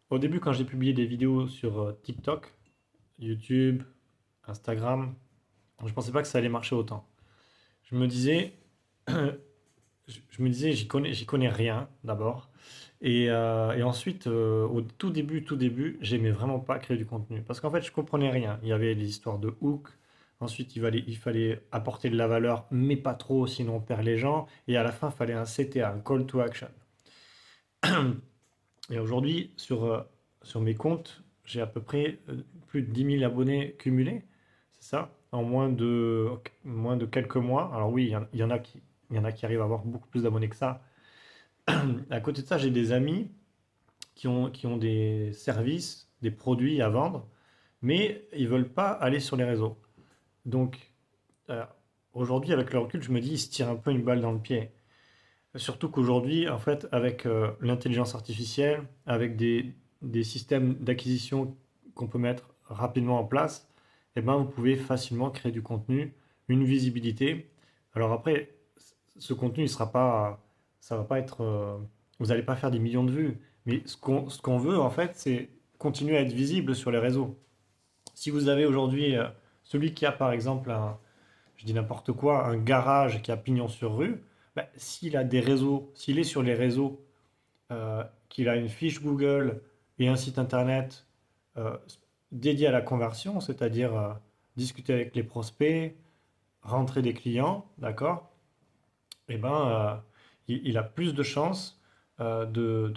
Au début, quand j'ai publié des vidéos sur TikTok, YouTube, Instagram, je pensais pas que ça allait marcher autant. Je me disais, je me disais, j'y connais rien d'abord. Et ensuite, au tout début, j'aimais vraiment pas créer du contenu. Parce qu'en fait, je comprenais rien. Il y avait les histoires de hook. Ensuite, il fallait apporter de la valeur, mais pas trop, sinon on perd les gens. Et à la fin, il fallait un CTA, un call to action. Et aujourd'hui, sur mes comptes, j'ai à peu près plus de 10 000 abonnés cumulés. C'est ça? En moins de quelques mois. Alors oui, il y en a qui arrivent à avoir beaucoup plus d'abonnés que ça. À côté de ça, j'ai des amis qui ont des services, des produits à vendre, mais ils veulent pas aller sur les réseaux. Donc, euh, aujourd'hui, avec le recul, je me dis, ils se tirent un peu une balle dans le pied. Surtout qu'aujourd'hui, en fait, avec l'intelligence artificielle, avec des systèmes d'acquisition qu'on peut mettre rapidement en place, eh ben, vous pouvez facilement créer du contenu, une visibilité. Alors après, ce contenu, ça va pas être, vous n'allez pas faire des millions de vues, mais ce qu'on veut, en fait, c'est continuer à être visible sur les réseaux. Si vous avez aujourd'hui celui qui a, par exemple, je dis n'importe quoi, un garage qui a pignon sur rue, ben, s'il a des réseaux, s'il est sur les réseaux, qu'il a une fiche Google et un site internet euh, dédié à la conversion, c'est-à-dire discuter avec les prospects, rentrer des clients, d'accord? Eh ben, il a plus de chances de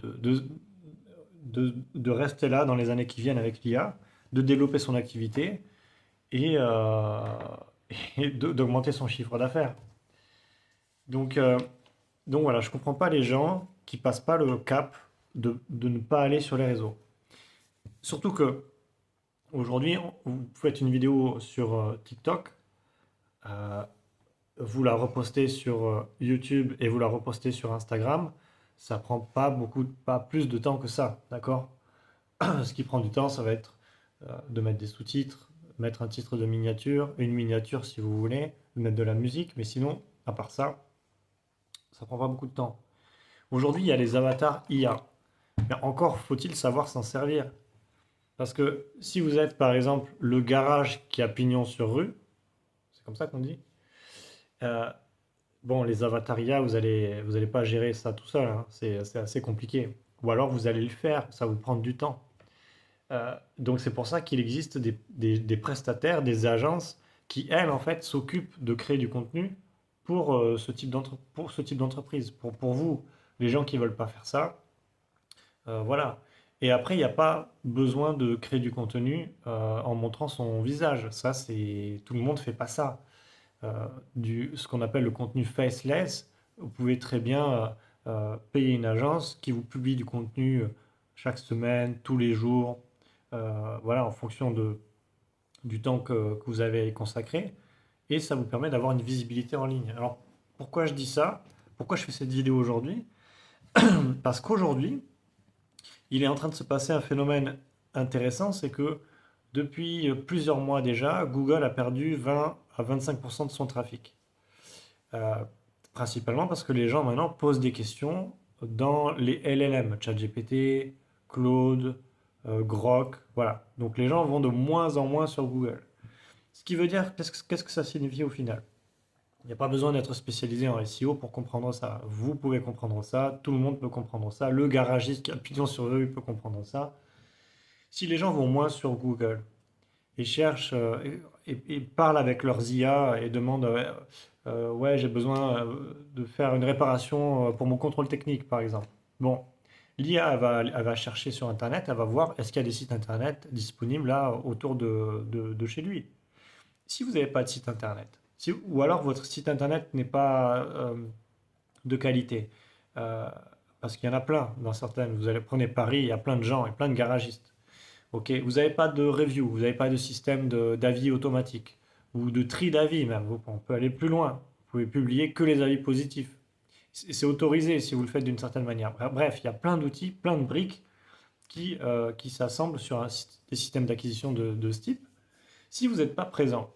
rester là dans les années qui viennent avec l'IA, de développer son activité et, et d'augmenter son chiffre d'affaires. Donc, euh, donc voilà, je ne comprends pas les gens qui passent pas le cap de ne pas aller sur les réseaux. Surtout que aujourd'hui, vous faites une vidéo sur TikTok, euh, vous la repostez sur YouTube et vous la repostez sur Instagram, ça prend pas plus de temps que ça, d'accord? Ce qui prend du temps, ça va être de mettre des sous-titres, mettre un titre de miniature, une miniature si vous voulez, mettre de la musique, mais sinon, à part ça, ça prend pas beaucoup de temps. Aujourd'hui, il y a les avatars IA. Mais encore faut-il savoir s'en servir. Parce que si vous êtes par exemple le garage qui a pignon sur rue, c'est comme ça qu'on dit, euh, bon, les avatars IA, vous allez pas gérer ça tout seul, hein. C'est assez compliqué. Ou alors vous allez le faire, ça va vous prendre du temps. Donc c'est pour ça qu'il existe des prestataires, des agences qui, elles, en fait, s'occupent de créer du contenu pour, pour ce type d'entreprise. Pour vous, les gens qui veulent pas faire ça, voilà. Et après, il n'y a pas besoin de créer du contenu en montrant son visage. Ça, c'est tout le monde fait pas ça. Ce qu'on appelle le contenu faceless, vous pouvez très bien payer une agence qui vous publie du contenu chaque semaine, tous les jours, voilà, en fonction du temps que vous avez consacré. Et ça vous permet d'avoir une visibilité en ligne. Alors, pourquoi je dis ça? Pourquoi je fais cette vidéo aujourd'hui? Parce qu'aujourd'hui, il est en train de se passer un phénomène intéressant, c'est que depuis plusieurs mois déjà, Google a perdu 20 à 25% de son trafic. Euh, Principalement parce que les gens maintenant posent des questions dans les LLM, ChatGPT, Claude, Grok, voilà. Donc les gens vont de moins en moins sur Google. Ce qui veut dire, qu'est-ce que ça signifie au final? Il n'y a pas besoin d'être spécialisé en SEO pour comprendre ça. Vous pouvez comprendre ça, tout le monde peut comprendre ça, le garagiste qui a pignon sur rue peut comprendre ça. Si les gens vont moins sur Google et cherchent et parlent avec leurs IA et demandent ouais, j'ai besoin de faire une réparation pour mon contrôle technique, par exemple. Bon, l'IA, elle va chercher sur Internet, elle va voir est-ce qu'il y a des sites Internet disponibles là autour de chez lui. Si vous n'avez pas de site Internet, ou alors votre site Internet n'est pas de qualité, euh, parce qu'il y en a plein dans certaines. Vous allez prendre Paris, il y a plein de gens et plein de garagistes. Ok, vous n'avez pas de review, vous n'avez pas de système d'avis automatique ou de tri d'avis même. On peut aller plus loin. Vous pouvez publier que les avis positifs. C'est autorisé si vous le faites d'une certaine manière. Bref, il y a plein d'outils, plein de briques qui s'assemblent sur des systèmes d'acquisition de ce type. Si vous n'êtes pas présent,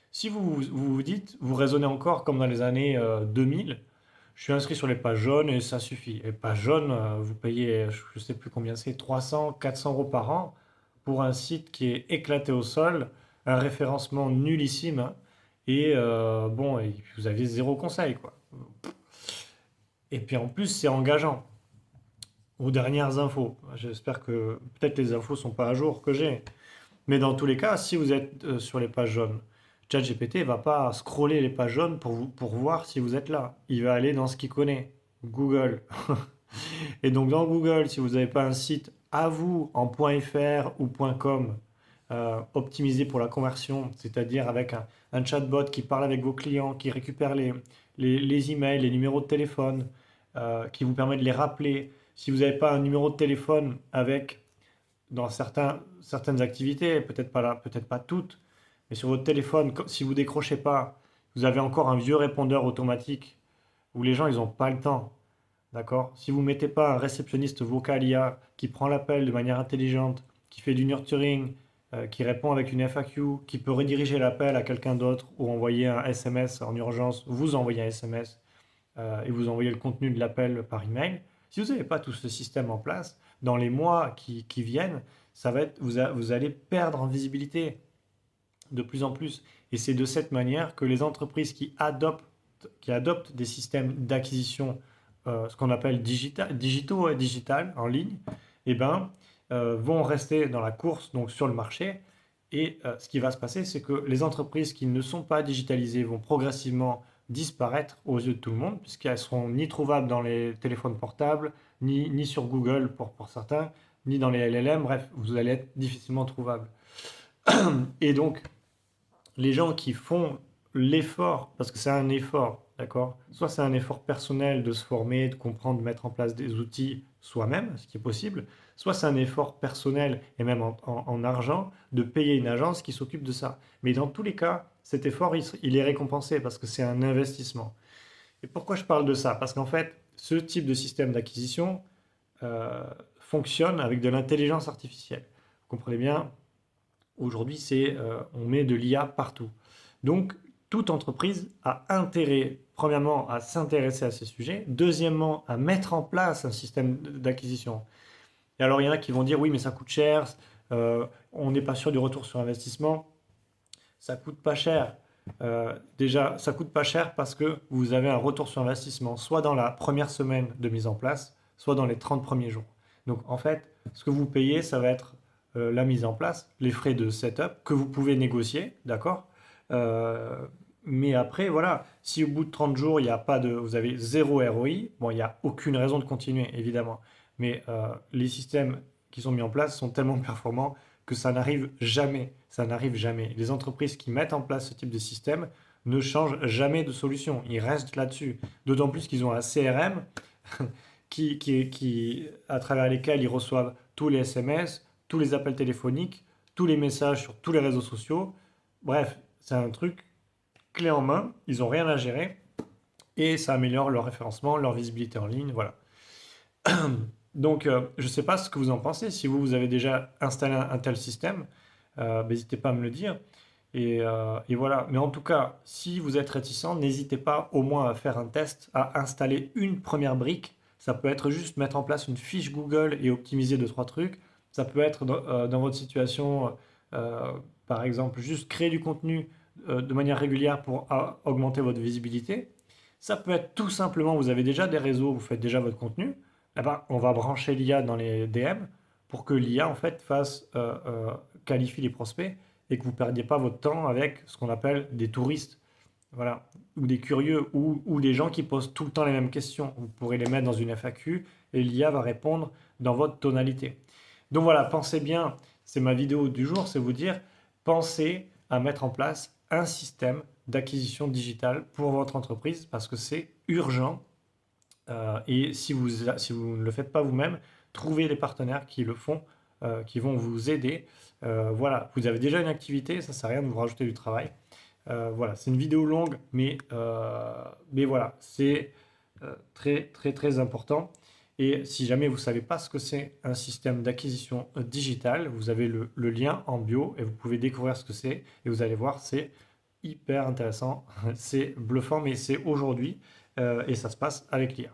si vous vous dites, vous raisonnez encore comme dans les années 2000, Je suis inscrit sur les pages jaunes et ça suffit. Les pages jaunes, vous payez, je ne sais plus combien c'est, 300, 400 euros par an pour un site qui est éclaté au sol, un référencement nullissime, hein, et bon, et vous avez zéro conseil, quoi. Et puis en plus, c'est engageant. Aux dernières infos. J'espère que peut-être les infos sont pas à jour que j'ai. Mais dans tous les cas, si vous êtes sur les pages jaunes, ChatGPT ne va pas scroller les pages jaunes pour voir si vous êtes là. Il va aller dans ce qu'il connaît, Google. Et donc dans Google, si vous n'avez pas un site à vous en .fr ou .com optimisé pour la conversion, c'est-à-dire avec un chatbot qui parle avec vos clients, qui récupère les emails, les numéros de téléphone, qui vous permet de les rappeler. Si vous n'avez pas un numéro de téléphone avec, dans certaines activités, peut-être pas là, peut-être pas toutes, mais sur votre téléphone, si vous décrochez pas, vous avez encore un vieux répondeur automatique où les gens, ils n'ont pas le temps. D'accord? Si vous ne mettez pas un réceptionniste vocal IA qui prend l'appel de manière intelligente, qui fait du nurturing, qui répond avec une FAQ, qui peut rediriger l'appel à quelqu'un d'autre ou envoyer un SMS en urgence, vous envoyez un SMS et vous envoyez le contenu de l'appel par email. Si vous n'avez pas tout ce système en place, dans les mois qui viennent, ça va être, vous allez perdre en visibilité de plus en plus. Et c'est de cette manière que les entreprises qui adoptent des systèmes d'acquisition, ce qu'on appelle digitaux et digital en ligne, eh ben, vont rester dans la course, donc sur le marché. Et ce qui va se passer, c'est que les entreprises qui ne sont pas digitalisées vont progressivement disparaître aux yeux de tout le monde, puisqu'elles seront ni trouvables dans les téléphones portables, ni sur Google pour certains, ni dans les LLM. Bref, vous allez être difficilement trouvable. Et donc, les gens qui font l'effort, parce que c'est un effort, d'accord? Soit c'est un effort personnel de se former, de comprendre, de mettre en place des outils soi-même, ce qui est possible, soit c'est un effort personnel et même en argent de payer une agence qui s'occupe de ça. Mais dans tous les cas, cet effort, il est récompensé parce que c'est un investissement. Et pourquoi je parle de ça? Parce qu'en fait, ce type de système d'acquisition euh, fonctionne avec de l'intelligence artificielle. Vous comprenez bien, aujourd'hui, on met de l'IA partout. Donc, toute entreprise a intérêt, premièrement, à s'intéresser à ces sujets, deuxièmement, à mettre en place un système d'acquisition. Et alors, il y en a qui vont dire, oui, mais ça coûte cher, on n'est pas sûr du retour sur investissement, ça coûte pas cher. Déjà, ça coûte pas cher parce que vous avez un retour sur investissement, soit dans la première semaine de mise en place, soit dans les 30 premiers jours. Donc, en fait, ce que vous payez, ça va être la mise en place, les frais de setup que vous pouvez négocier, d'accord? Euh, mais après, voilà, si au bout de 30 jours, il n'y a pas de, vous avez zéro ROI, bon, il n'y a aucune raison de continuer, évidemment. Mais les systèmes qui sont mis en place sont tellement performants que ça n'arrive jamais. Ça n'arrive jamais. Les entreprises qui mettent en place ce type de système ne changent jamais de solution. Ils restent là-dessus. D'autant plus qu'ils ont un CRM à travers lesquels ils reçoivent tous les SMS, tous les appels téléphoniques, tous les messages sur tous les réseaux sociaux. Bref, c'est un truc clé en main. Ils n'ont rien à gérer et ça améliore leur référencement, leur visibilité en ligne. Voilà. Donc, je ne sais pas ce que vous en pensez. Si vous avez déjà installé un tel système, n'hésitez pas à me le dire. Et voilà. Mais en tout cas, si vous êtes réticent, n'hésitez pas au moins à faire un test, à installer une première brique. Ça peut être juste mettre en place une fiche Google et optimiser deux, trois trucs. Ça peut être dans votre situation, euh, par exemple, juste créer du contenu de manière régulière pour augmenter votre visibilité. Ça peut être tout simplement, vous avez déjà des réseaux, vous faites déjà votre contenu. Eh ben, on va brancher l'IA dans les DM pour que l'IA en fait qualifie les prospects et que vous ne perdiez pas votre temps avec ce qu'on appelle des touristes, voilà, ou des curieux, ou des gens qui posent tout le temps les mêmes questions. Vous pourrez les mettre dans une FAQ et l'IA va répondre dans votre tonalité. Donc voilà, pensez bien, c'est ma vidéo du jour, c'est vous dire, pensez à mettre en place un système d'acquisition digitale pour votre entreprise parce que c'est urgent. Et si vous ne le faites pas vous-même, trouvez des partenaires qui le font, qui vont vous aider. Voilà, vous avez déjà une activité, ça ne sert à rien de vous rajouter du travail. Voilà, c'est une vidéo longue, mais voilà, c'est très très très important. Et si jamais vous ne savez pas ce que c'est un système d'acquisition digitale, vous avez le lien en bio et vous pouvez découvrir ce que c'est. Et vous allez voir, c'est hyper intéressant, c'est bluffant, mais c'est aujourd'hui. et ça se passe avec l'IA.